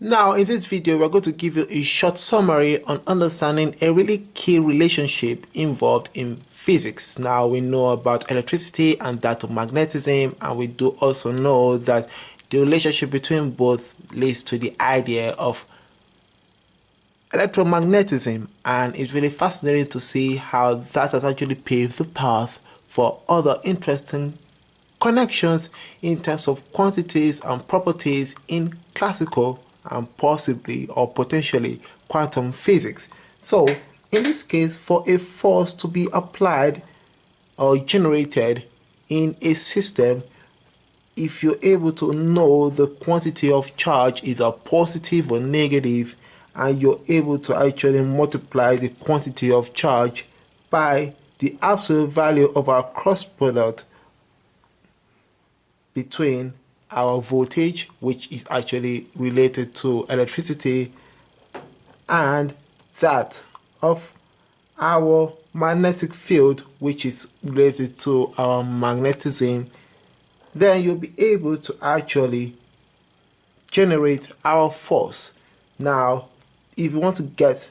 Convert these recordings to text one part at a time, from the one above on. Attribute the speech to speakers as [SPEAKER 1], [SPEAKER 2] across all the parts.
[SPEAKER 1] Now in this video we're going to give you a short summary on understanding a really key relationship involved in physics. Now we know about electricity and that of magnetism, and we do also know that the relationship between both leads to the idea of electromagnetism, and it's really fascinating to see how that has actually paved the path for other interesting connections in terms of quantities and properties in classical and possibly or potentially quantum physics. So in this case, for a force to be applied or generated in a system, if you're able to know the quantity of charge, either positive or negative, and you're able to actually multiply the quantity of charge by the absolute value of our cross product between our voltage, which is actually related to electricity, and that of our magnetic field, which is related to our magnetism, then you'll be able to actually generate our force. Now, if you want to get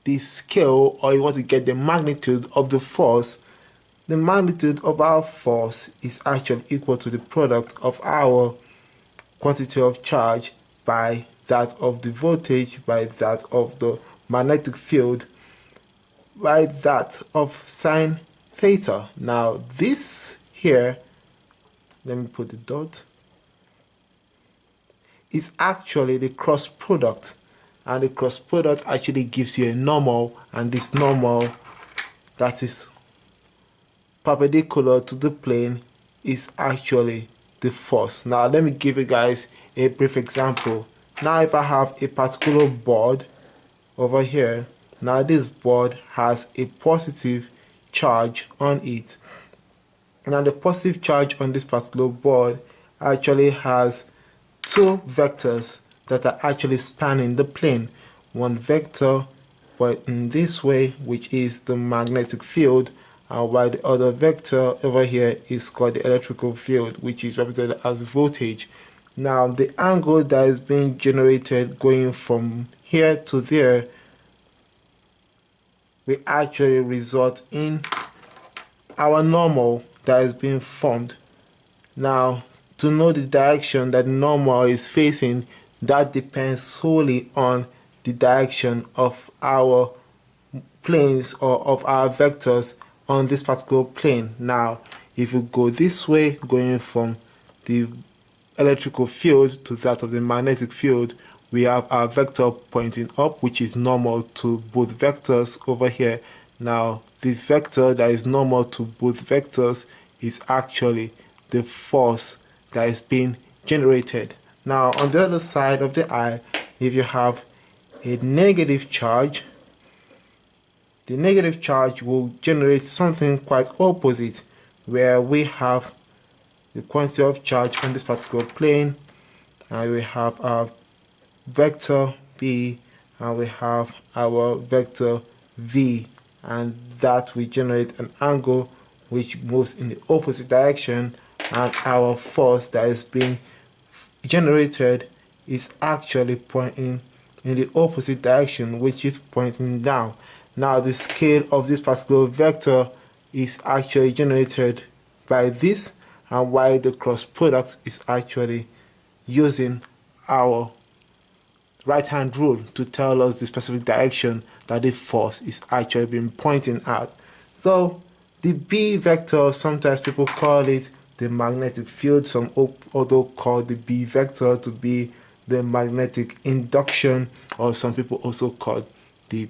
[SPEAKER 1] the scale or you want to get the magnitude of the force, the magnitude of our force is actually equal to the product of our quantity of charge by that of the voltage, by that of the magnetic field, by that of sine theta. Now this here, let me put the dot, is actually the cross product, and the cross product actually gives you a normal, and this normal that is perpendicular to the plane is actually the force. Now let me give you guys a brief example. Now if I have a particular board over here, now this board has a positive charge on it. Now the positive charge on this particular board actually has two vectors that are actually spanning the plane. One vector but in this way, which is the magnetic field, while the other vector over here is called the electrical field, which is represented as voltage. Now the angle that is being generated going from here to there will actually result in our normal that is being formed. Now to know the direction that normal is facing, that depends solely on the direction of our planes or of our vectors on this particular plane. Now if you go this way, going from the electrical field to that of the magnetic field, we have our vector pointing up, which is normal to both vectors over here. Now this vector that is normal to both vectors is actually the force that is being generated. Now on the other side of the eye, if you have a negative charge, the negative charge will generate something quite opposite, where we have the quantity of charge on this particular plane, and we have our vector B, and we have our vector V, and that will generate an angle which moves in the opposite direction, and our force that is being generated is actually pointing in the opposite direction, which is pointing down. Now the scale of this particular vector is actually generated by this, and while the cross product is actually using our right hand rule to tell us the specific direction that the force is actually being pointing at. So the B vector, sometimes people call it the magnetic field, some although call the B vector to be the magnetic induction, or some people also call the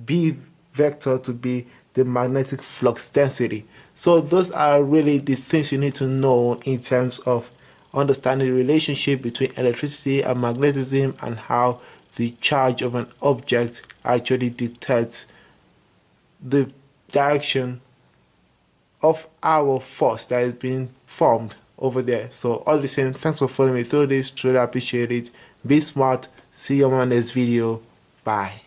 [SPEAKER 1] B vector to be the magnetic flux density. So those are really the things you need to know in terms of understanding the relationship between electricity and magnetism, and how the charge of an object actually dictates the direction of our force that is being formed over there. So all the same, thanks for following me through this, truly appreciate it. Be smart. See you on my next video. Bye.